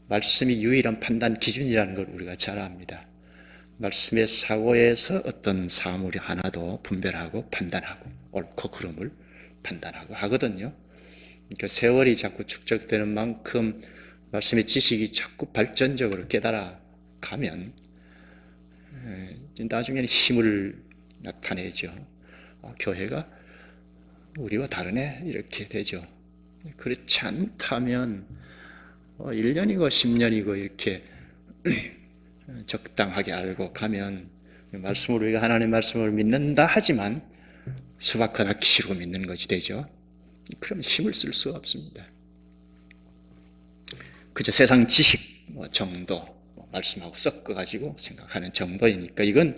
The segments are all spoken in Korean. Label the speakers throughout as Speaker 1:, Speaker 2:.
Speaker 1: 말씀이 유일한 판단 기준이라는 걸 우리가 잘 압니다. 말씀의 사고에서 어떤 사물이 하나도 분별하고 판단하고 옳고 그름을 판단하고 하거든요. 그러니까 세월이 자꾸 축적되는 만큼 말씀의 지식이 자꾸 발전적으로 깨달아가면 나중에는 힘을 나타내죠. 교회가 우리와 다르네 이렇게 되죠. 그렇지 않다면 1년이고 10년이고 이렇게 적당하게 알고 가면 말씀을 우리가 하나님의 말씀을 믿는다 하지만 수박하나 기시로 믿는 것이 되죠. 그럼 힘을 쓸 수가 없습니다. 그저 세상 지식 정도 말씀하고 섞어가지고 생각하는 정도이니까 이건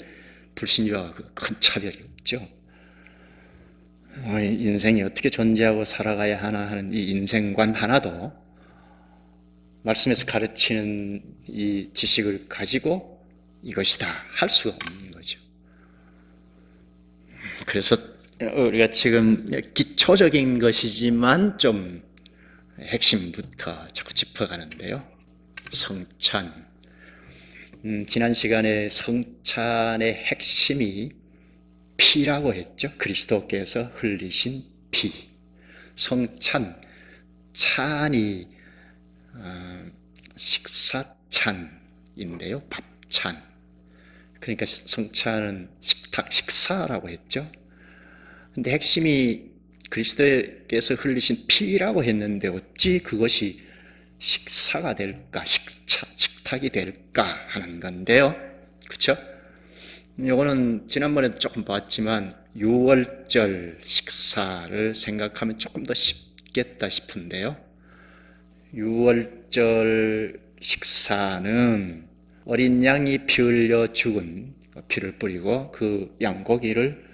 Speaker 1: 불신자와 큰 차별이 없죠. 인생이 어떻게 존재하고 살아가야 하나 하는 이 인생관 하나도 말씀에서 가르치는 이 지식을 가지고 이것이다 할 수가 없는 거죠. 그래서 우리가 지금 기초적인 것이지만 좀 핵심부터 자꾸 짚어가는데요. 성찬. 지난 시간에 성찬의 핵심이 피라고 했죠. 그리스도께서 흘리신 피. 성찬, 찬이 식사찬인데요. 밥찬. 그러니까 성찬은 식탁, 식사라고 했죠. 근데 핵심이 그리스도께서 흘리신 피라고 했는데 어찌 그것이 식사가 될까, 식탁이 될까 하는 건데요. 그렇죠? 요거는 지난번에 조금 봤지만 6월절 식사를 생각하면 조금 더 쉽겠다 싶은데요. 6월절 식사는 어린 양이 피 흘려 죽은 피를 뿌리고 그 양고기를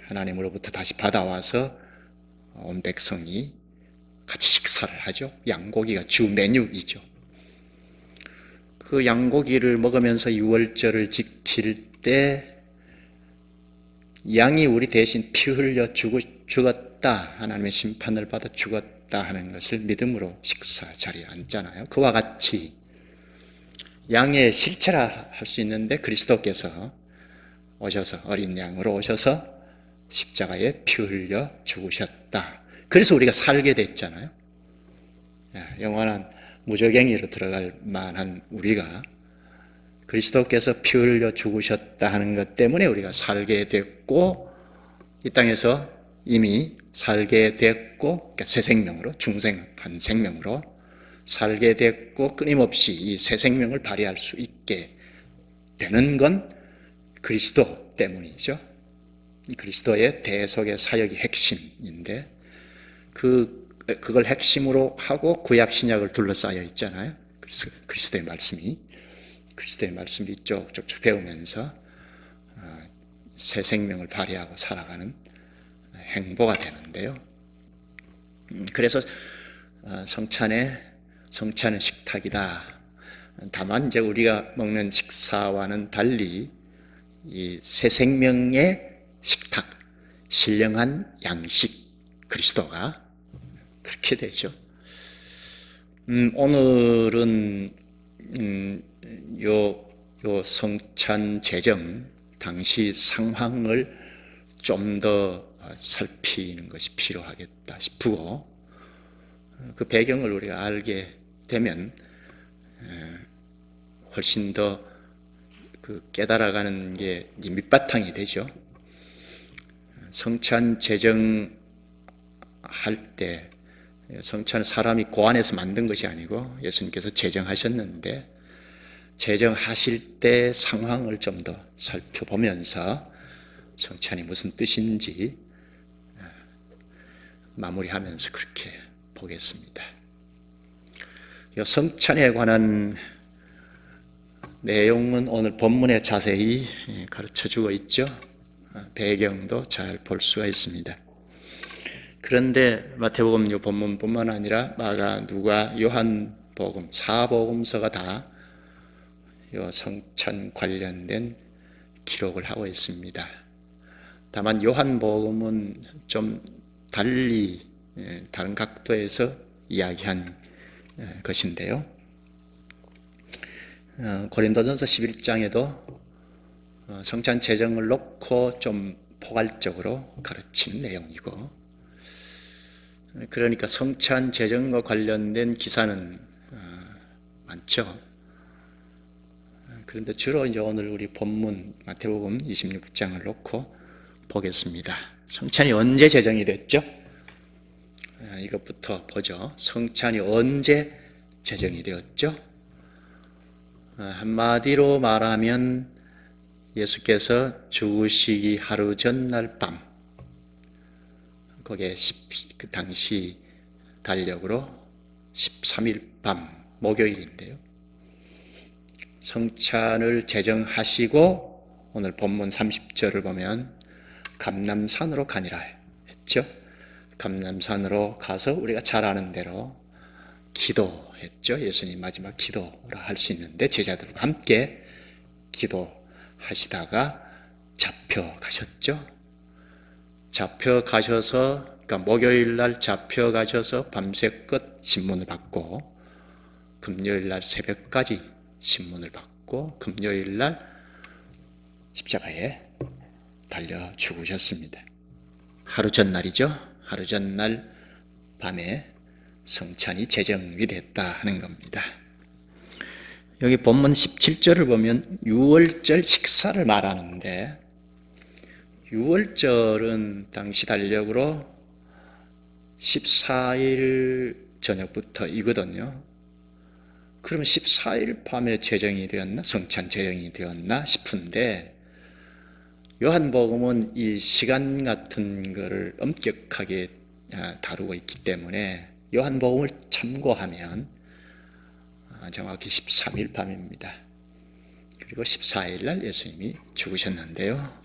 Speaker 1: 하나님으로부터 다시 받아와서 온 백성이 같이 식사를 하죠. 양고기가 주 메뉴이죠. 그 양고기를 먹으면서 6월절을 지킬 때 양이 우리 대신 피 흘려 죽었다, 하나님의 심판을 받아 죽었다 하는 것을 믿음으로 식사 자리에 앉잖아요. 그와 같이 양의 실체라 할 수 있는데 그리스도께서 오셔서 어린 양으로 오셔서 십자가에 피 흘려 죽으셨다. 그래서 우리가 살게 됐잖아요. 영원한 무저갱이로 들어갈 만한 우리가 그리스도께서 피 흘려 죽으셨다 하는 것 때문에 우리가 살게 됐고 이 땅에서 이미 살게 됐고 그러니까 새 생명으로 중생한 생명으로 살게 됐고 끊임없이 이 새 생명을 발휘할 수 있게 되는 건 그리스도 때문이죠. 그리스도의 대속의 사역이 핵심인데 그걸 핵심으로 하고 구약 신약을 둘러싸여 있잖아요. 그래서 그리스도의 말씀이 쪽쪽 배우면서 새 생명을 발휘하고 살아가는 행보가 되는데요. 그래서 성찬은 식탁이다. 다만 이제 우리가 먹는 식사와는 달리 이 새 생명의 식탁, 신령한 양식 그리스도가 그렇게 되죠. 오늘은 요 성찬 제정 당시 상황을 좀 더 살피는 것이 필요하겠다 싶고 그 배경을 우리가 알게 되면 훨씬 더 깨달아가는 게 밑바탕이 되죠. 성찬 제정할 때 성찬은 사람이 고안해서 만든 것이 아니고 예수님께서 제정하셨는데 제정하실 때 상황을 좀 더 살펴보면서 성찬이 무슨 뜻인지 마무리하면서 그렇게 보겠습니다. 이 성찬에 관한 내용은 오늘 본문에 자세히 가르쳐주고 있죠. 배경도 잘 볼 수가 있습니다. 그런데 마태복음 이 본문뿐만 아니라 마가, 누가, 요한복음, 사복음서가 다 이 성찬 관련된 기록을 하고 있습니다. 다만 요한복음은 좀 달리 다른 각도에서 이야기한 것인데요. 고린도전서 11장에도 성찬 제정을 놓고 좀 포괄적으로 가르치는 내용이고, 그러니까 성찬 제정과 관련된 기사는 많죠. 그런데 주로 이제 오늘 우리 본문 마태복음 26장을 놓고 보겠습니다. 성찬이 언제 제정이 됐죠? 이것부터 보죠. 성찬이 언제 제정이 되었죠? 한마디로 말하면 예수께서 죽으시기 하루 전날 밤, 거기에 그 당시 달력으로 13일 밤, 목요일인데요. 성찬을 제정하시고 오늘 본문 30절을 보면 감람산으로 가니라 했죠. 감람산으로 가서 우리가 잘 아는 대로 기도했죠. 예수님 마지막 기도라 할 수 있는데 제자들과 함께 기도하시다가 잡혀가셨죠. 잡혀가셔서, 그러니까 목요일 날 잡혀가셔서 밤새껏 신문을 받고 금요일 날 새벽까지 신문을 받고 금요일 날 십자가에 달려 죽으셨습니다. 하루 전날이죠. 하루 전날 밤에 성찬이 제정이 됐다 하는 겁니다. 여기 본문 17절을 보면 유월절 식사를 말하는데, 유월절은 당시 달력으로 14일 저녁부터이거든요. 그러면 14일 밤에 제정이 되었나? 성찬 제정이 되었나 싶은데, 요한복음은 이 시간 같은 것을 엄격하게 다루고 있기 때문에 요한복음을 참고하면 정확히 13일 밤입니다. 그리고 14일 날 예수님이 죽으셨는데요.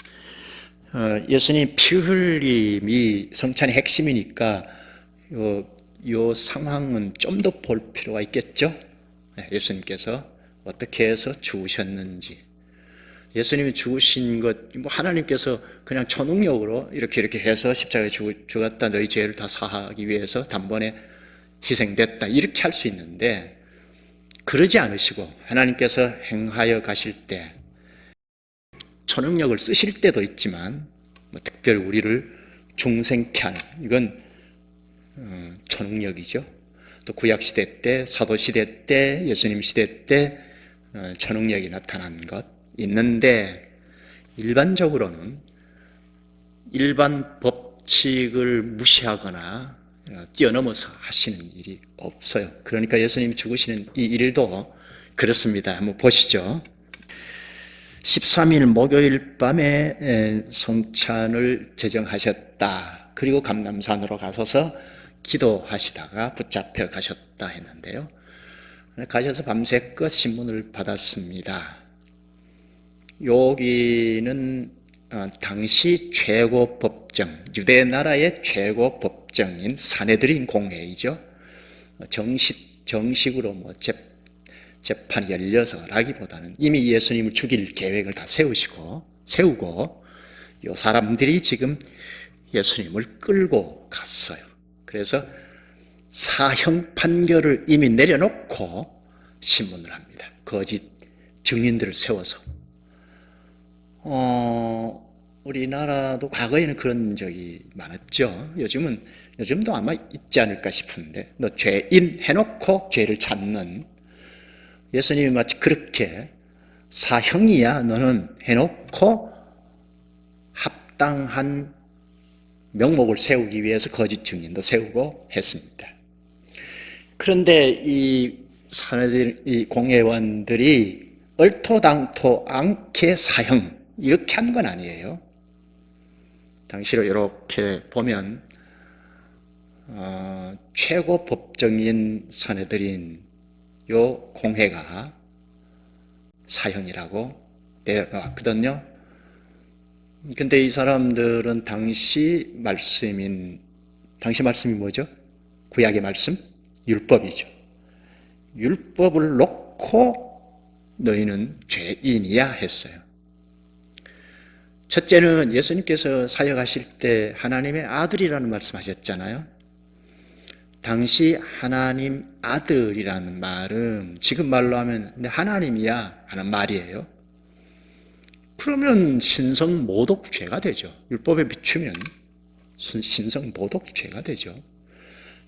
Speaker 1: 예수님 피 흘림이 성찬의 핵심이니까 요 상황은 좀 더 볼 필요가 있겠죠? 예수님께서 어떻게 해서 죽으셨는지. 예수님이 죽으신 것, 하나님께서 그냥 초능력으로 이렇게 해서 십자가에 죽었다, 너희 죄를 다 사하기 위해서 단번에 희생됐다, 이렇게 할 수 있는데, 그러지 않으시고 하나님께서 행하여 가실 때 초능력을 쓰실 때도 있지만, 특별히 우리를 중생케 하는, 이건 초능력이죠. 또 구약시대 때, 사도시대 때, 예수님 시대 때 초능력이 나타난 것 있는데, 일반적으로는 일반 법칙을 무시하거나 뛰어넘어서 하시는 일이 없어요. 그러니까 예수님이 죽으시는 이 일도 그렇습니다. 한번 보시죠. 13일 목요일 밤에 성찬을 제정하셨다. 그리고 감람산으로 가셔서 기도하시다가 붙잡혀 가셨다 했는데요. 가셔서 밤새껏 신문을 받았습니다. 여기는 당시 최고 법정, 유대 나라의 최고 법정인 사내들인 공회이죠. 정식으로 재판이 열려서라기보다는 이미 예수님을 죽일 계획을 다 세우고 요 사람들이 지금 예수님을 끌고 갔어요. 그래서 사형 판결을 이미 내려놓고 신문을 합니다. 거짓 증인들을 세워서. 우리나라도 과거에는 그런 적이 많았죠. 요즘도 아마 있지 않을까 싶은데, 너 죄인 해놓고 죄를 찾는, 예수님이 마치 그렇게 사형이야 너는 해놓고 합당한 명목을 세우기 위해서 거짓 증인도 세우고 했습니다. 그런데 이 공회원들이 얼토당토 않게 사형 이렇게 한 건 아니에요. 당시로 이렇게 보면 최고 법정인 사내들인 요 공회가 사형이라고 내려왔거든요. 근데 이 사람들은 당시 말씀이 뭐죠? 구약의 말씀? 율법이죠. 율법을 놓고 너희는 죄인이야 했어요. 첫째는 예수님께서 사역하실 때 하나님의 아들이라는 말씀하셨잖아요. 당시 하나님 아들이라는 말은 지금 말로 하면 근데 하나님이야 하는 말이에요. 그러면 신성 모독죄가 되죠. 율법에 비추면 신성 모독죄가 되죠.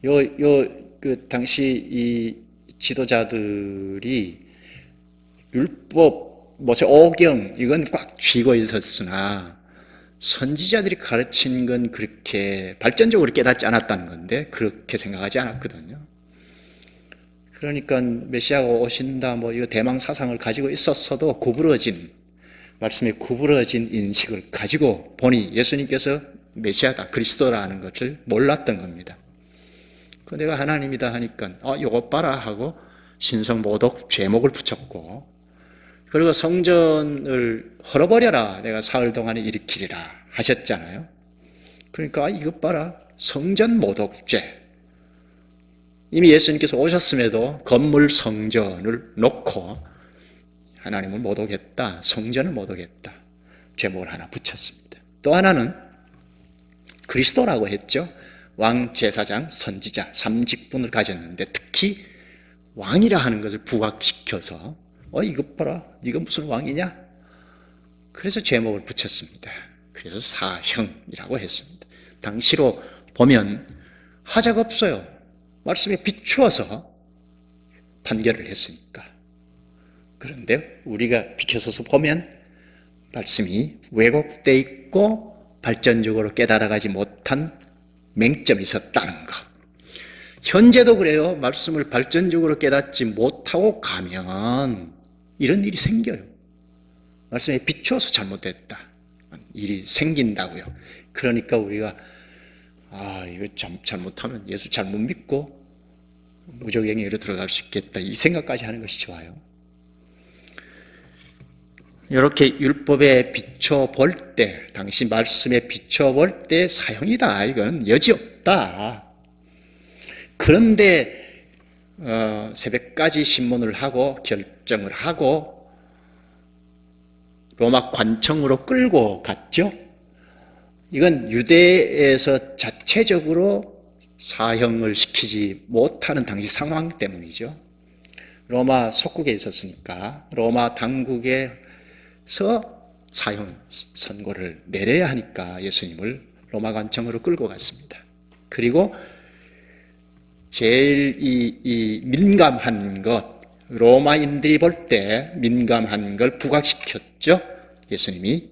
Speaker 1: 그 당시 이 지도자들이 율법, 모세 오경 이건 꽉 쥐고 있었으나 선지자들이 가르친 건 그렇게 발전적으로 깨닫지 않았다는 건데 그렇게 생각하지 않았거든요. 그러니까 메시아가 오신다 뭐 이 대망 사상을 가지고 있었어도 말씀에 구부러진 인식을 가지고 보니 예수님께서 메시아다 그리스도라는 것을 몰랐던 겁니다. 그 내가 하나님이다 하니까 요것 봐라 하고 신성모독 죄목을 붙였고, 그리고 성전을 헐어버려라 내가 사흘 동안에 일으키리라 하셨잖아요. 그러니까 이것 봐라 성전모독죄. 이미 예수님께서 오셨음에도 건물 성전을 놓고 하나님을 모독했다, 성전을 모독했다 죄목을 하나 붙였습니다. 또 하나는 그리스도라고 했죠. 왕, 제사장, 선지자 3직분을 가졌는데 특히 왕이라 하는 것을 부각시켜서 이것 봐라 네가 무슨 왕이냐? 그래서 제목을 붙였습니다. 그래서 사형이라고 했습니다. 당시로 보면 하자가 없어요. 말씀에 비추어서 판결을 했으니까. 그런데 우리가 비켜서서 보면 말씀이 왜곡되어 있고 발전적으로 깨달아가지 못한 맹점이 있었다는 것. 현재도 그래요. 말씀을 발전적으로 깨닫지 못하고 가면 이런 일이 생겨요. 말씀에 비추어서 잘못됐다. 일이 생긴다고요. 그러니까 우리가 이거 잘못하면 예수 잘못 믿고 무적행위로 들어갈 수 있겠다 이 생각까지 하는 것이 좋아요. 이렇게 율법에 비춰볼 때, 당시 말씀에 비춰볼 때 사형이다. 이건 여지없다. 그런데 새벽까지 신문을 하고 결정을 하고 로마 관청으로 끌고 갔죠. 이건 유대에서 자체적으로 사형을 시키지 못하는 당시 상황 때문이죠. 로마 속국에 있었으니까 로마 당국에서 사형 선고를 내려야 하니까 예수님을 로마 관청으로 끌고 갔습니다. 그리고 제일 이 민감한 것, 로마인들이 볼 때 민감한 걸 부각시켰죠. 예수님이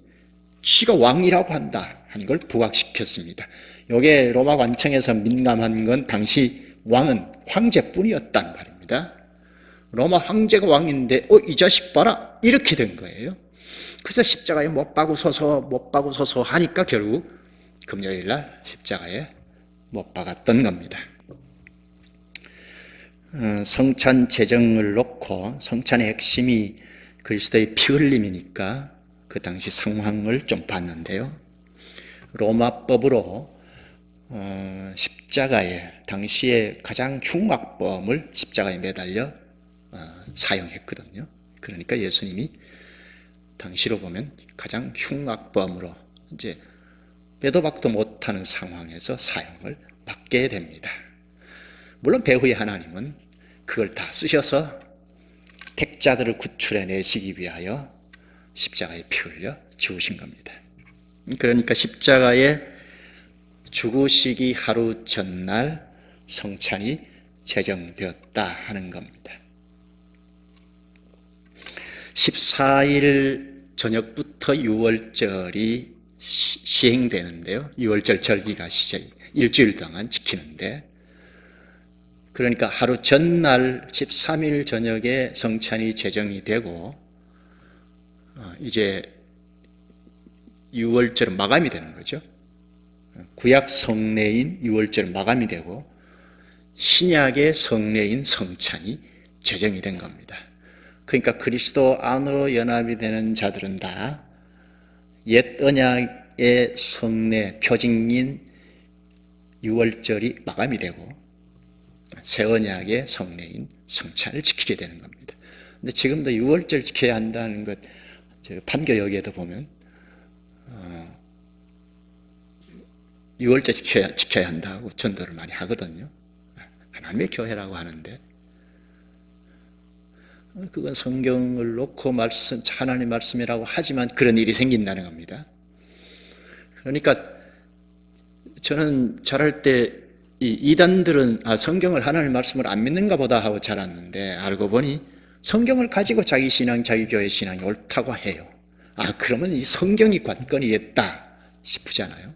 Speaker 1: 쥐가 왕이라고 한다 한 걸 부각시켰습니다. 이게 로마 관청에서 민감한 건 당시 왕은 황제뿐이었단 말입니다. 로마 황제가 왕인데 이 자식 봐라 이렇게 된 거예요. 그래서 십자가에 못 박으소서 하니까 결국 금요일날 십자가에 못 박았던 겁니다. 성찬 제정을 놓고 성찬의 핵심이 그리스도의 피 흘림이니까 그 당시 상황을 좀 봤는데요. 로마법으로 십자가에 당시에 가장 흉악범을 십자가에 매달려 사용했거든요. 그러니까 예수님이 당시로 보면 가장 흉악범으로 이제 빼도 박도 못하는 상황에서 사형을 받게 됩니다. 물론 배후의 하나님은 그걸 다 쓰셔서 택자들을 구출해내시기 위하여 십자가에 피 흘려 죽으신 겁니다. 그러니까 십자가에 죽으시기 하루 전날 성찬이 제정되었다 하는 겁니다. 14일 저녁부터 유월절이 시행되는데요. 유월절 절기가 일주일 동안 지키는데, 그러니까 하루 전날 13일 저녁에 성찬이 제정이 되고 이제 유월절은 마감이 되는 거죠. 구약 성례인 유월절은 마감이 되고 신약의 성례인 성찬이 제정이 된 겁니다. 그러니까 그리스도 안으로 연합이 되는 자들은 다 옛 언약의 성례 표징인 유월절이 마감이 되고 새 언약의 성례인 성찬을 지키게 되는 겁니다. 근데 지금도 유월절 지켜야 한다는 것, 판교역에도 보면 유월절 지켜야 한다고 전도를 많이 하거든요. 하나님의 교회라고 하는데 그건 성경을 놓고 하나님 말씀이라고 하지만 그런 일이 생긴다는 겁니다. 그러니까 저는 자랄 때 이 이단들은 성경을 하나님 말씀을 안 믿는가 보다 하고 자랐는데 알고 보니 성경을 가지고 자기 신앙, 자기 교회 신앙이 옳다고 해요. 그러면 이 성경이 관건이겠다 싶으잖아요.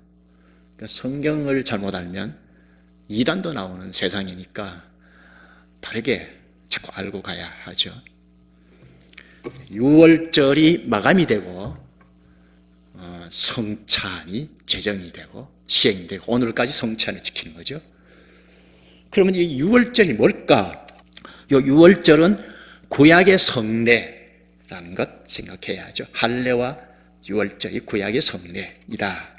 Speaker 1: 그러니까 성경을 잘못 알면 이단도 나오는 세상이니까 바르게 자꾸 알고 가야 하죠. 6월절이 마감이 되고 성찬이 제정이 되고 시행되고 오늘까지 성찬을 지키는 거죠. 그러면 이 6월절이 뭘까? 이 6월절은 구약의 성례라는 것 생각해야 하죠. 할례와 6월절이 구약의 성례이다.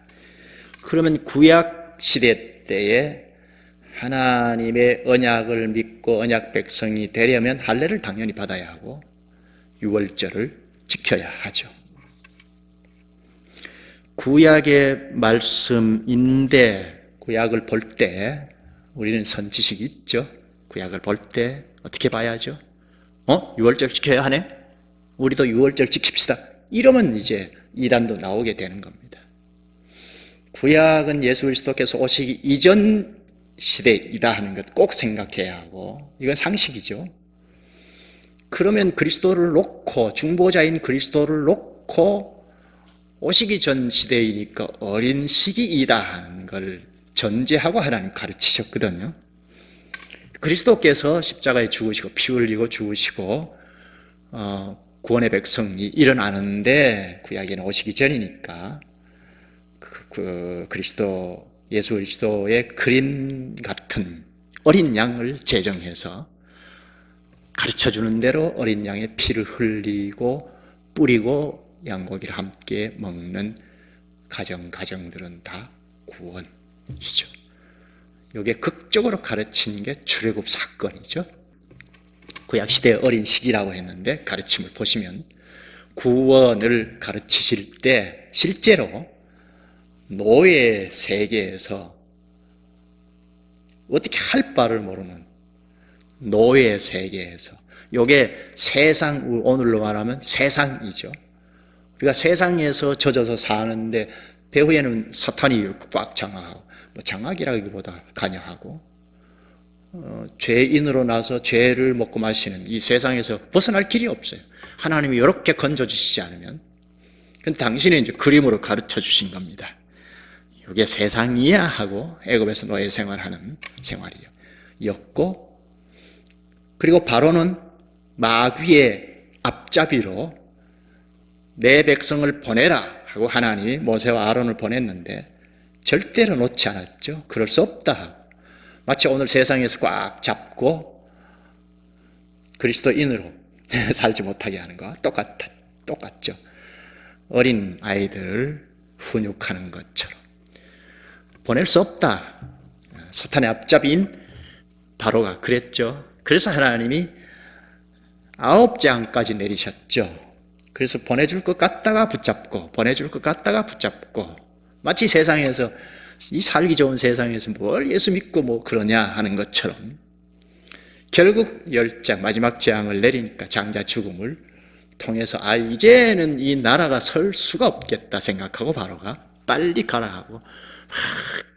Speaker 1: 그러면 구약 시대 때에 하나님의 언약을 믿고 언약 백성이 되려면 할례를 당연히 받아야 하고 6월절을 지켜야 하죠. 구약의 말씀인데 구약을 볼 때 우리는 선지식이 있죠. 구약을 볼 때 어떻게 봐야죠? 6월절 지켜야 하네? 우리도 6월절 지킵시다. 이러면 이제 이단도 나오게 되는 겁니다. 구약은 예수 그리스도께서 오시기 이전 시대이다 하는 것 꼭 생각해야 하고 이건 상식이죠. 그러면 그리스도를 놓고 중보자인 그리스도를 놓고 오시기 전 시대이니까 어린 시기이다 하는 걸 전제하고 하나님 가르치셨거든요. 그리스도께서 십자가에 죽으시고 피 흘리고 죽으시고 구원의 백성이 일어나는데 구약에는 오시기 전이니까 그리스도 예수 그리스도의 그림 같은 어린 양을 제정해서 가르쳐주는 대로 어린 양의 피를 흘리고 뿌리고 양고기를 함께 먹는 가정들은 다 구원이죠. 이게 극적으로 가르친 게 출애굽 사건이죠. 구약시대의 어린 시기라고 했는데 가르침을 보시면 구원을 가르치실 때 실제로 노예 세계에서 어떻게 할 바를 모르는 노예 세계에서 이게 세상, 오늘로 말하면 세상이죠. 우리가 세상에서 젖어서 사는데 배후에는 사탄이 꽉 장악하고 장악이라기보다 관여하고 죄인으로 나서 죄를 먹고 마시는 이 세상에서 벗어날 길이 없어요. 하나님이 이렇게 건져주시지 않으면. 근데 당신이 이제 그림으로 가르쳐 주신 겁니다. 이게 세상이야 하고 애굽에서 노예 생활하는 생활이었고, 그리고 바로는 마귀의 앞잡이로 내 백성을 보내라 하고 하나님이 모세와 아론을 보냈는데 절대로 놓지 않았죠. 그럴 수 없다. 마치 오늘 세상에서 꽉 잡고 그리스도인으로 살지 못하게 하는 것과 똑같죠. 어린 아이들을 훈육하는 것처럼 보낼 수 없다. 사탄의 앞잡이인 바로가 그랬죠. 그래서 하나님이 9재앙까지 내리셨죠. 그래서 보내줄 것 같다가 붙잡고 보내줄 것 같다가 붙잡고 마치 세상에서 이 살기 좋은 세상에서 뭘 예수 믿고 뭐 그러냐 하는 것처럼 결국 10장 마지막 재앙을 내리니까 장자 죽음을 통해서 이제는 이 나라가 설 수가 없겠다 생각하고 바로가 빨리 가라 하고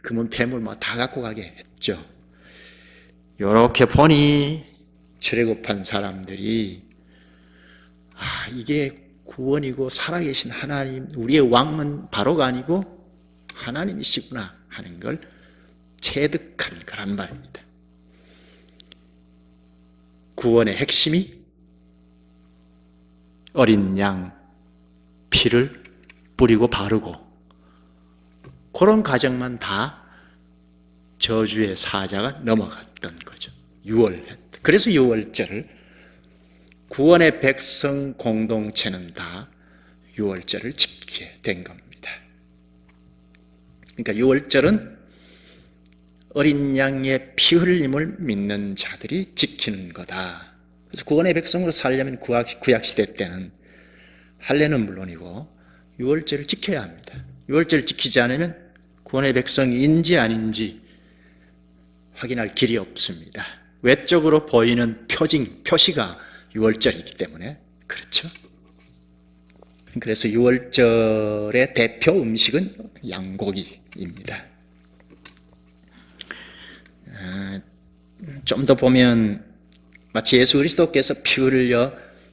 Speaker 1: 금은 폐물 다 갖고 가게 했죠. 이렇게 보니 출애굽한 사람들이 이게 구원이고 살아계신 하나님, 우리의 왕은 바로가 아니고 하나님이시구나 하는 걸 체득한 거란 말입니다. 구원의 핵심이 어린 양 피를 뿌리고 바르고 그런 과정만 다 저주의 사자가 넘어갔던 거죠. 그래서 6월절을 구원의 백성 공동체는 다 6월절을 지키게 된 겁니다. 그러니까 6월절은 어린 양의 피 흘림을 믿는 자들이 지키는 거다. 그래서 구원의 백성으로 살려면 구약시대 때는 할례는 물론이고 6월절을 지켜야 합니다. 6월절을 지키지 않으면 구원의 백성인지 아닌지 확인할 길이 없습니다. 외적으로 보이는 표시가 유월절이기 때문에 그렇죠. 그래서 유월절의 대표 음식은 양고기입니다. 좀 더 보면 마치 예수 그리스도께서 피 흘려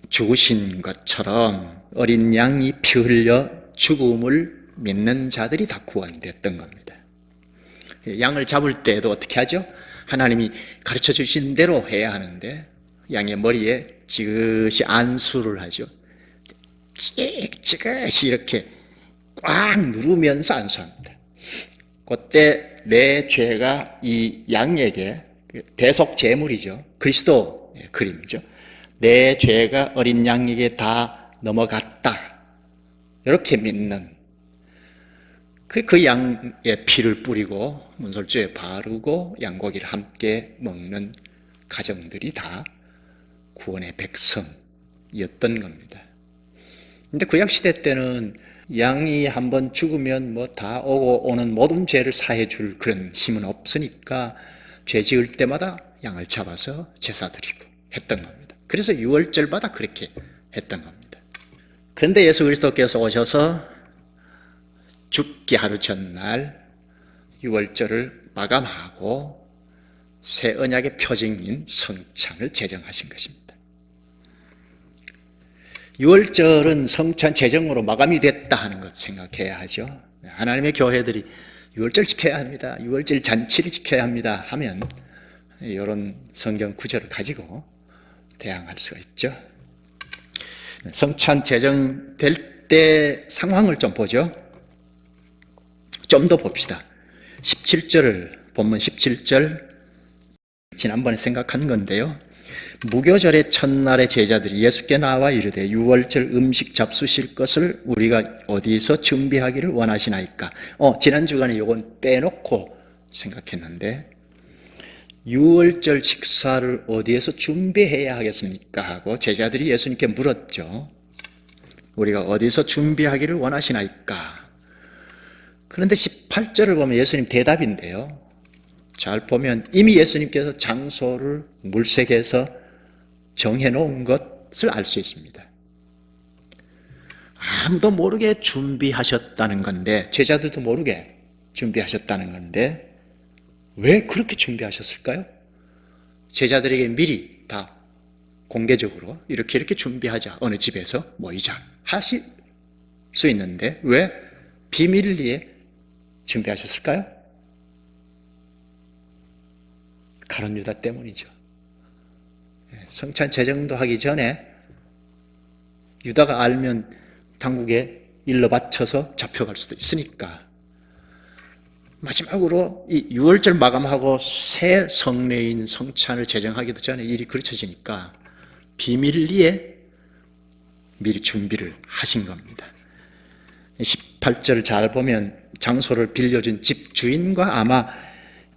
Speaker 1: 죽으신 것처럼 어린 양이 피 흘려 죽음을 믿는 자들이 다 구원됐던 겁니다. 양을 잡을 때도 어떻게 하죠? 하나님이 가르쳐 주신 대로 해야 하는데 양의 머리에 지그시 안수를 하죠. 지그시 이렇게 꽉 누르면서 안수합니다. 그때 내 죄가 이 양에게 대속 제물이죠. 그리스도의 그림이죠. 내 죄가 어린 양에게 다 넘어갔다. 이렇게 믿는 그 양의 피를 뿌리고 문설주에 바르고 양고기를 함께 먹는 가정들이 다 구원의 백성이었던 겁니다. 근데 구약 시대 때는 양이 한번 죽으면 뭐 다 오는 모든 죄를 사해 줄 그런 힘은 없으니까 죄 지을 때마다 양을 잡아서 제사 드리고 했던 겁니다. 그래서 유월절마다 그렇게 했던 겁니다. 그런데 예수 그리스도께서 오셔서 죽기 하루 전날 유월절을 마감하고 새 언약의 표징인 성찬을 제정하신 것입니다. 유월절은 성찬 제정으로 마감이 됐다 하는 것 생각해야 하죠. 하나님의 교회들이 유월절 지켜야 합니다. 유월절 잔치를 지켜야 합니다. 하면 이런 성경 구절을 가지고 대항할 수가 있죠. 성찬 제정될 때 상황을 좀 보죠. 좀 더 봅시다. 17절을 본문 17절 지난번에 생각한 건데요. 무교절의 첫날에 제자들이 예수께 나와 이르되 유월절 음식 잡수실 것을 우리가 어디서 준비하기를 원하시나이까. 지난 주간에 이건 빼놓고 생각했는데 유월절 식사를 어디에서 준비해야 하겠습니까? 하고 제자들이 예수님께 물었죠. 우리가 어디서 준비하기를 원하시나이까. 그런데 18절을 보면 예수님 대답인데요. 잘 보면 이미 예수님께서 장소를 물색해서 정해놓은 것을 알 수 있습니다. 아무도 모르게 준비하셨다는 건데, 제자들도 모르게 준비하셨다는 건데 왜 그렇게 준비하셨을까요? 제자들에게 미리 다 공개적으로 이렇게 준비하자, 어느 집에서 모이자 하실 수 있는데 왜 비밀리에 준비하셨을까요? 가룟 유다 때문이죠. 성찬 제정도 하기 전에 유다가 알면 당국에 일러 바쳐서 잡혀갈 수도 있으니까 마지막으로 이 유월절 마감하고 새 성례인 성찬을 제정하기도 전에 일이 그르쳐지니까 비밀리에 미리 준비를 하신 겁니다. 18절을 잘 보면 장소를 빌려준 집주인과 아마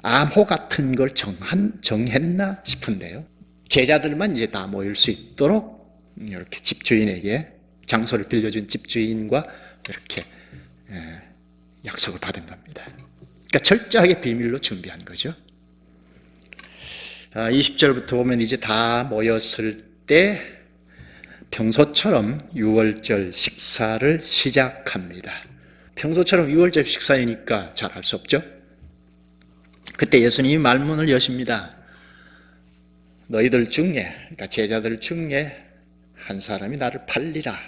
Speaker 1: 암호 같은 걸 정했나 싶은데요. 제자들만 이제 다 모일 수 있도록 이렇게 집주인에게 장소를 빌려준 집주인과 이렇게 약속을 받은 겁니다. 그러니까 철저하게 비밀로 준비한 거죠. 20절부터 보면 이제 다 모였을 때 평소처럼 유월절 식사를 시작합니다. 평소처럼 유월절 식사이니까 잘 알 수 없죠. 그때 예수님이 말문을 여십니다. 너희들 중에, 그러니까 제자들 중에 한 사람이 나를 팔리라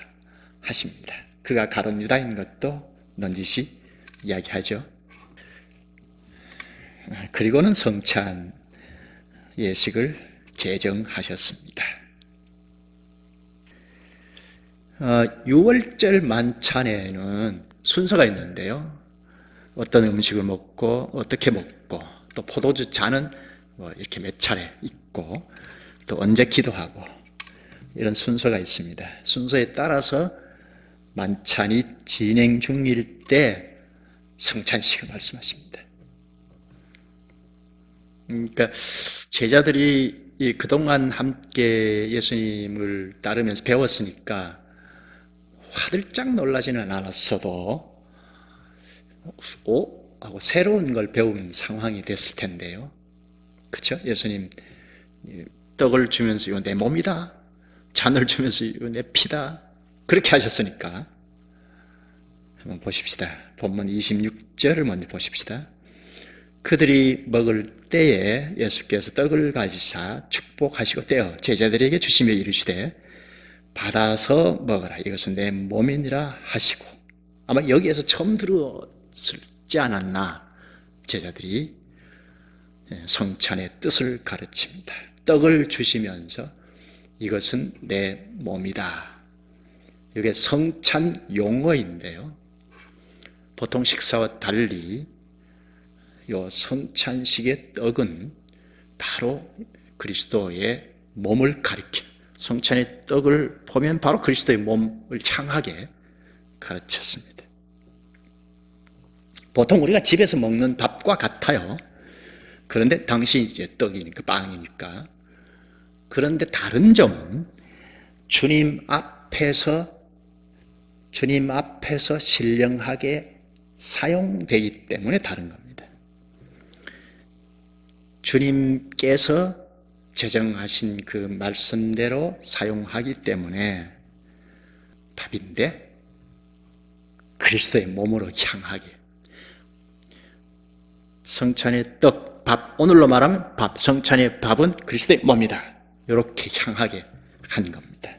Speaker 1: 하십니다. 그가 가룟 유다인 것도 넌지시 이야기하죠. 그리고는 성찬 예식을 제정하셨습니다. 유월절 만찬에는 순서가 있는데요. 어떤 음식을 먹고 어떻게 먹고 또 포도주 잔은 이렇게 몇 차례 있고 또 언제 기도하고 이런 순서가 있습니다. 순서에 따라서 만찬이 진행 중일 때 성찬식을 말씀하십니다. 그러니까 제자들이 그동안 함께 예수님을 따르면서 배웠으니까 화들짝 놀라지는 않았어도 하고 새로운 걸 배운 상황이 됐을 텐데요. 그렇죠? 예수님 떡을 주면서 이거 내 몸이다, 잔을 주면서 이거 내 피다, 그렇게 하셨으니까. 한번 보십시다. 본문 26절을 먼저 보십시다. 그들이 먹을 때에 예수께서 떡을 가지사 축복하시고 떼어 제자들에게 주시며 이르시되 받아서 먹어라, 이것은 내 몸이니라 하시고. 아마 여기에서 처음 들었지 않았나. 제자들이 성찬의 뜻을 가르칩니다. 떡을 주시면서 이것은 내 몸이다. 이게 성찬 용어인데요, 보통 식사와 달리 이 성찬식의 떡은 바로 그리스도의 몸을 가리켜, 성찬의 떡을 보면 바로 그리스도의 몸을 향하게 가르쳤습니다. 보통 우리가 집에서 먹는 밥과 같아요. 그런데 당시 이제 떡이니까, 빵이니까. 그런데 다른 점은 주님 앞에서 신령하게 사용되기 때문에 다른 겁니다. 주님께서 제정하신 그 말씀대로 사용하기 때문에 밥인데 그리스도의 몸으로 향하게. 성찬의 떡, 밥, 오늘로 말하면 밥, 성찬의 밥은 그리스도의 몸이다, 이렇게 향하게 한 겁니다.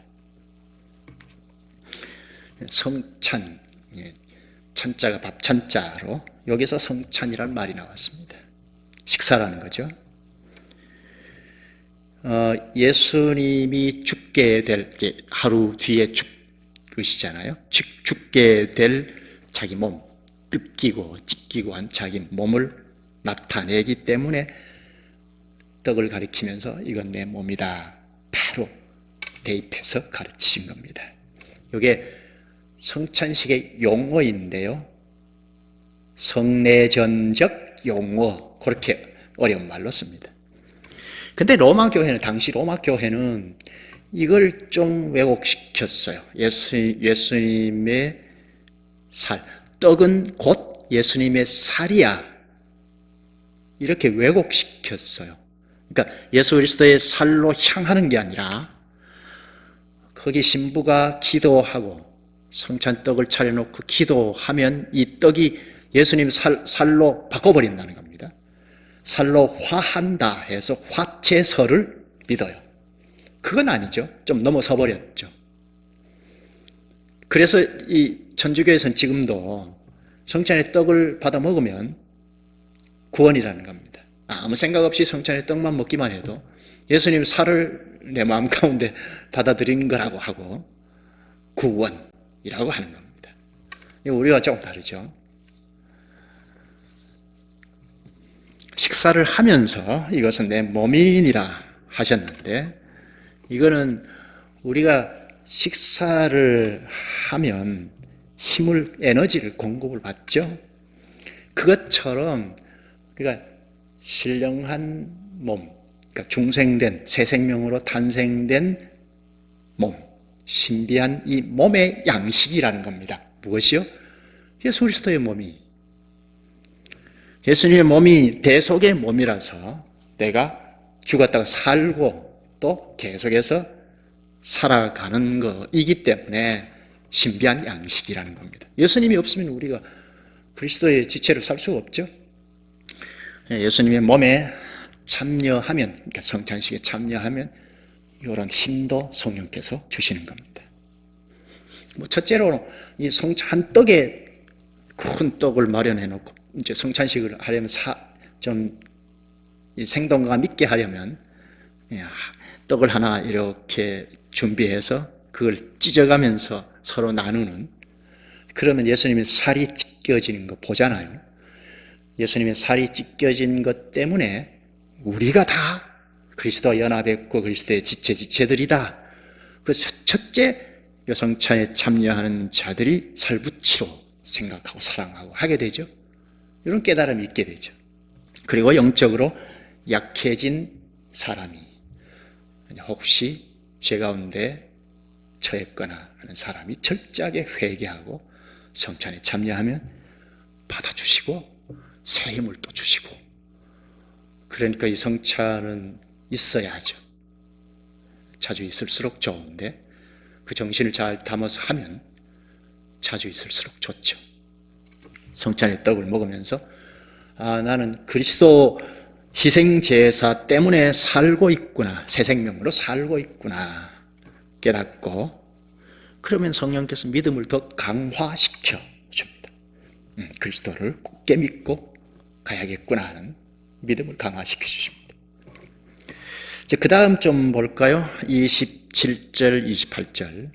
Speaker 1: 성찬, 찬자가 밥 찬자로 여기서 성찬이라는 말이 나왔습니다. 식사라는 거죠. 예수님이 죽게 될, 이제 하루 뒤에 죽으시잖아요. 죽게 될 자기 몸, 뜯기고 찢기고 한 자기 몸을 나타내기 때문에 떡을 가리키면서 이건 내 몸이다, 바로 대입해서 가르친 겁니다. 이게 성찬식의 용어인데요, 성내전적 용어, 그렇게 어려운 말로 씁니다. 근데 당시 로마 교회는 이걸 좀 왜곡시켰어요. 예수님의 살, 떡은 곧 예수님의 살이야, 이렇게 왜곡시켰어요. 그러니까 예수 그리스도의 살로 향하는 게 아니라 거기 신부가 기도하고 성찬떡을 차려놓고 기도하면 이 떡이 예수님 살로 바꿔버린다는 겁니다. 살로 화한다 해서 화채설을 믿어요. 그건 아니죠. 좀 넘어서 버렸죠. 그래서 이 천주교에서는 지금도 성찬의 떡을 받아 먹으면 구원이라는 겁니다. 아무 생각 없이 성찬의 떡만 먹기만 해도 예수님 살을 내 마음 가운데 받아들인 거라고 하고 구원이라고 하는 겁니다. 우리가 조금 다르죠. 식사를 하면서 이것은 내 몸이니라 하셨는데, 이거는 우리가 식사를 하면 힘을, 에너지를 공급을 받죠. 그것처럼 우리가 신령한 몸, 그러니까 중생된, 새 생명으로 탄생된 몸, 신비한 이 몸의 양식이라는 겁니다. 무엇이요? 예수 그리스도의 몸이, 예수님의 몸이 대속의 몸이라서 내가 죽었다가 살고 또 계속해서 살아가는 것이기 때문에 신비한 양식이라는 겁니다. 예수님이 없으면 우리가 그리스도의 지체로 살 수가 없죠. 예수님의 몸에 참여하면, 그러니까 성찬식에 참여하면 이런 힘도 성령께서 주시는 겁니다. 첫째로 이 한 떡에 큰 떡을 마련해 놓고 이제 성찬식을 하려면 좀 생동감 있게 하려면 떡을 하나 이렇게 준비해서 그걸 찢어가면서 서로 나누는, 그러면 예수님의 살이 찢겨지는 거 보잖아요. 예수님의 살이 찢겨진 것 때문에 우리가 다 그리스도와 연합했고 그리스도의 지체들이다. 그 첫째, 성찬에 참여하는 자들이 살붙이로 생각하고 사랑하고 하게 되죠. 이런 깨달음이 있게 되죠. 그리고 영적으로 약해진 사람이 혹시 죄 가운데 처했거나 하는 사람이 철저하게 회개하고 성찬에 참여하면 받아주시고 새 힘을 또 주시고, 그러니까 이 성찬은 있어야죠. 자주 있을수록 좋은데 그 정신을 잘 담아서 하면 자주 있을수록 좋죠. 성찬의 떡을 먹으면서 나는 그리스도 희생제사 때문에 살고 있구나, 새 생명으로 살고 있구나 깨닫고, 그러면 성령께서 믿음을 더 강화시켜 줍니다. 그리스도를 굳게 믿고 가야겠구나 하는 믿음을 강화시켜 주십니다. 그 다음 좀 볼까요? 27절 28절.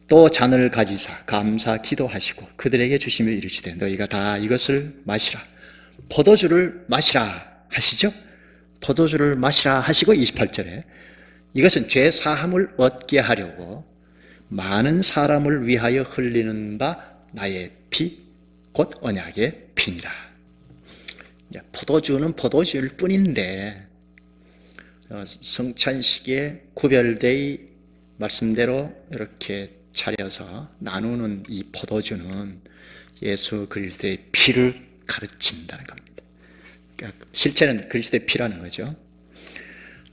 Speaker 1: 또 잔을 가지사 감사 기도하시고 그들에게 주시며 이르시되 너희가 다 이것을 마시라. 포도주를 마시라 하시죠? 포도주를 마시라 하시고 28절에 이것은 죄 사함을 얻게 하려고 많은 사람을 위하여 흘리는 바 나의 피 곧 언약의 피니라. 포도주는 포도주일 뿐인데 성찬식에 구별되이 말씀대로 이렇게 차려서 나누는 이 포도주는 예수 그리스도의 피를 가르친다는 겁니다. 그러니까 실제는 그리스도의 피라는 거죠.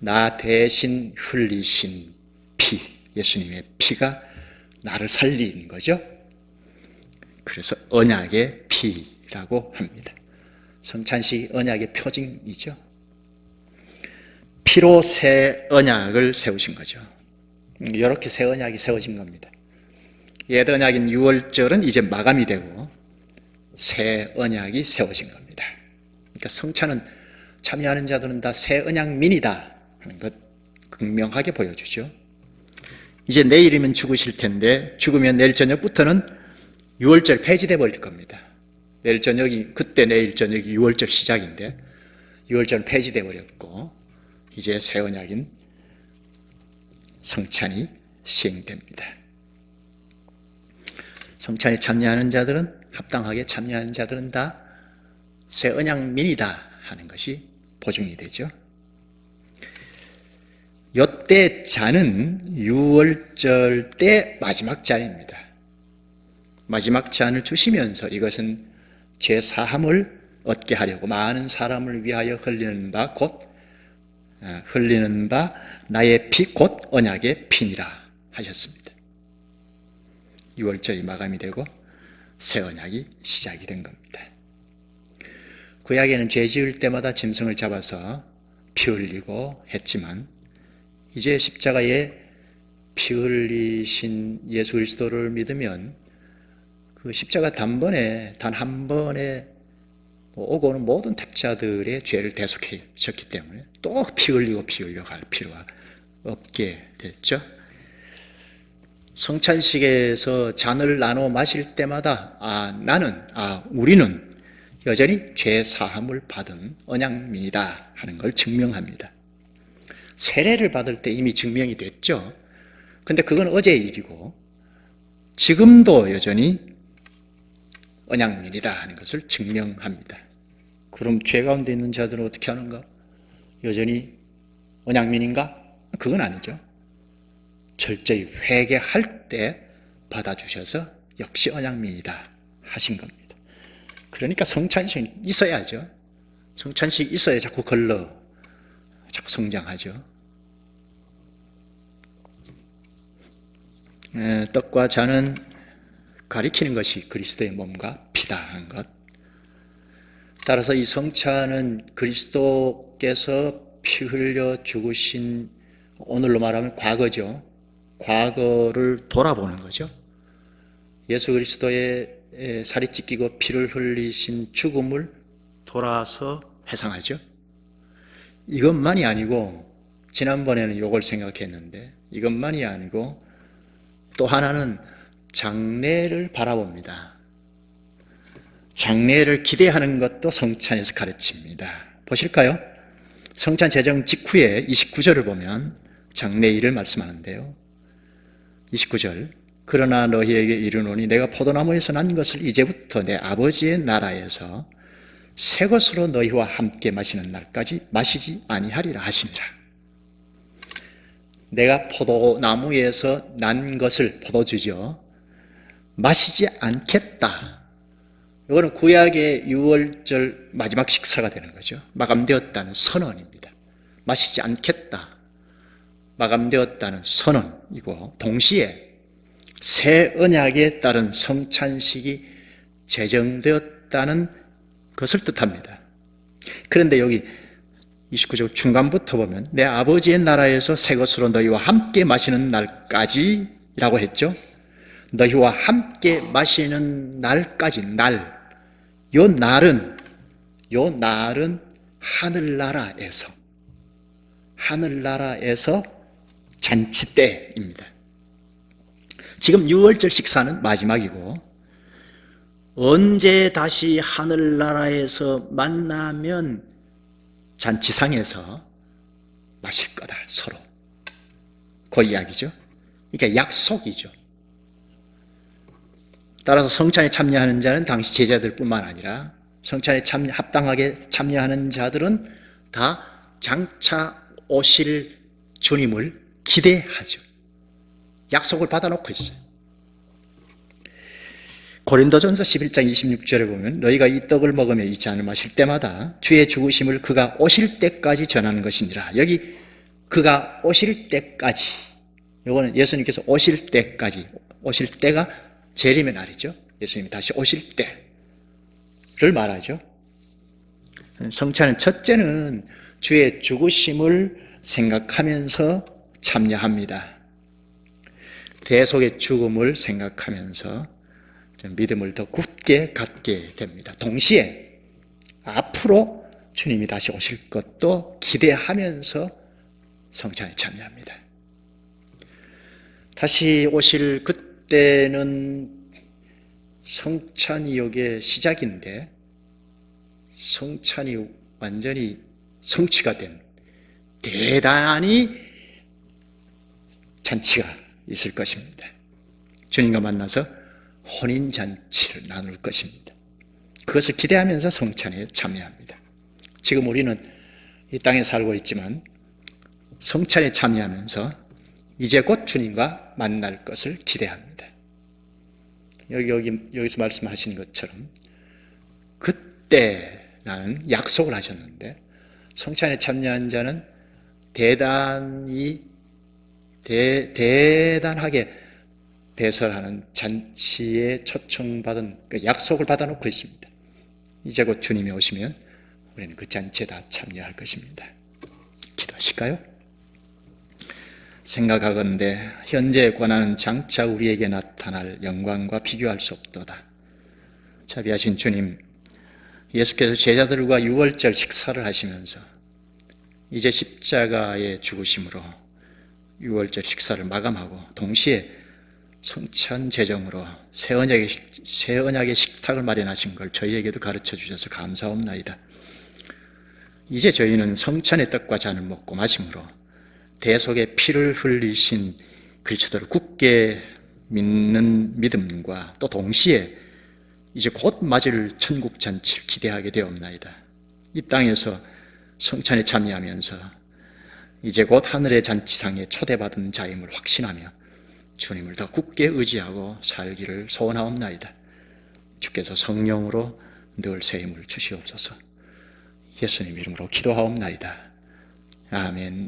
Speaker 1: 나 대신 흘리신 피, 예수님의 피가 나를 살린 거죠. 그래서 언약의 피라고 합니다. 성찬식이 언약의 표징이죠. 피로 새 언약을 세우신 거죠. 이렇게 새 언약이 세워진 겁니다. 옛 언약인 유월절은 이제 마감이 되고 새 언약이 세워진 겁니다. 그러니까 성찬은 참여하는 자들은 다 새 언약민이다 하는 것 극명하게 보여주죠. 이제 내일이면 죽으실 텐데 죽으면 내일 저녁부터는 유월절 폐지돼 버릴 겁니다. 내일 저녁이 그때 내일 저녁이 유월절 시작인데 유월절은 폐지돼 버렸고 이제 새 언약인 성찬이 시행됩니다. 성찬에 참여하는 자들은 합당하게 참여하는 자들은 다 새 언약민이다 하는 것이 보증이 되죠. 이때 잔은 유월절 때 마지막 잔입니다. 마지막 잔을 주시면서 이것은 죄 사함을 얻게 하려고 많은 사람을 위하여 흘리는 바 나의 피 곧 언약의 피니라 하셨습니다. 6월절이 마감이 되고 새 언약이 시작이 된 겁니다. 구약에는 죄 지을 때마다 짐승을 잡아서 피 흘리고 했지만 이제 십자가에 피 흘리신 예수 그리스도를 믿으면 그 십자가 단 한 번에 오고 오는 모든 택자들의 죄를 대속하셨기 때문에 또 피 흘리고 피 흘려갈 필요가 없게 됐죠. 성찬식에서 잔을 나눠 마실 때마다 우리는 여전히 죄 사함을 받은 언약민이다 하는 걸 증명합니다. 세례를 받을 때 이미 증명이 됐죠. 근데 그건 어제의 일이고 지금도 여전히 언약민이다 하는 것을 증명합니다. 그럼 죄 가운데 있는 자들은 어떻게 하는가? 여전히 언약민인가? 그건 아니죠. 철저히 회개할 때 받아주셔서 역시 언약민이다 하신 겁니다. 그러니까 성찬식이 있어야죠. 성찬식이 있어야 자꾸 자꾸 성장하죠. 떡과 잔은 가리키는 것이 그리스도의 몸과 피다 하는 것. 따라서 이 성찬은 그리스도께서 피 흘려 죽으신, 오늘로 말하면 과거죠. 과거를 돌아보는 거죠. 예수 그리스도의 살이 찢기고 피를 흘리신 죽음을 돌아서 회상하죠. 이것만이 아니고 지난번에는 이걸 생각했는데 이것만이 아니고 또 하나는 장래를 바라봅니다. 장래를 기대하는 것도 성찬에서 가르칩니다. 보실까요? 성찬 제정 직후에 29절을 보면 장래 일을 말씀하는데요. 29절 그러나 너희에게 이르노니 내가 포도나무에서 난 것을 이제부터 내 아버지의 나라에서 새 것으로 너희와 함께 마시는 날까지 마시지 아니하리라 하시니라. 내가 포도나무에서 난 것을, 포도주죠, 마시지 않겠다. 이거는 구약의 유월절 마지막 식사가 되는 거죠. 마감되었다는 선언입니다. 마시지 않겠다 마감되었다는 선언이고, 동시에 새 언약에 따른 성찬식이 제정되었다는 것을 뜻합니다. 그런데 여기 29절 중간부터 보면 내 아버지의 나라에서 새 것으로 너희와 함께 마시는 날까지 라고 했죠. 너희와 함께 마시는 날까지, 요 날은 하늘나라에서 잔치 때입니다. 지금 유월절 식사는 마지막이고, 언제 다시 하늘나라에서 만나면 잔치상에서 마실 거다, 서로. 그 이야기죠. 그러니까 약속이죠. 따라서 성찬에 참여하는 자는 당시 제자들뿐만 아니라 성찬에 합당하게 참여하는 자들은 다 장차 오실 주님을 기대하죠. 약속을 받아놓고 있어요. 고린도전서 11장 26절에 보면 너희가 이 떡을 먹으며 이 잔을 마실 때마다 주의 죽으심을 그가 오실 때까지 전하는 것이니라. 여기 그가 오실 때까지, 이거는 예수님께서 오실 때가 재림의 날이죠. 예수님이 다시 오실 때를 말하죠. 성찬은 첫째는 주의 죽으심을 생각하면서 참여합니다. 대속의 죽음을 생각하면서 믿음을 더 굳게 갖게 됩니다. 동시에 앞으로 주님이 다시 오실 것도 기대하면서 성찬에 참여합니다. 다시 오실 그때는 성찬이 여기에 시작인데, 성찬이 완전히 성취가 된 대단히 잔치가 있을 것입니다. 주님과 만나서 혼인잔치를 나눌 것입니다. 그것을 기대하면서 성찬에 참여합니다. 지금 우리는 이 땅에 살고 있지만 성찬에 참여하면서 이제 곧 주님과 만날 것을 기대합니다. 여기서 말씀하신 것처럼 그때라는 약속을 하셨는데, 성찬에 참여한 자는 대단하게 배설하는 잔치에 초청받은 그 약속을 받아놓고 있습니다. 이제 곧 주님이 오시면 우리는 그 잔치에 다 참여할 것입니다. 기도하실까요? 생각하건대 현재의 고난은 장차 우리에게 나타날 영광과 비교할 수 없도다. 자비하신 주님, 예수께서 제자들과 유월절 식사를 하시면서 이제 십자가의 죽으심으로 유월절 식사를 마감하고 동시에 성찬 제정으로 새 언약의 식탁을 마련하신 걸 저희에게도 가르쳐 주셔서 감사옵나이다. 이제 저희는 성찬의 떡과 잔을 먹고 마심으로 대속의 피를 흘리신 그리스도를 굳게 믿는 믿음과 또 동시에 이제 곧 맞을 천국 잔치를 기대하게 되옵나이다. 이 땅에서 성찬에 참여하면서 이제 곧 하늘의 잔치상에 초대받은 자임을 확신하며 주님을 더 굳게 의지하고 살기를 소원하옵나이다. 주께서 성령으로 늘 새 힘을 주시옵소서. 예수님 이름으로 기도하옵나이다. 아멘.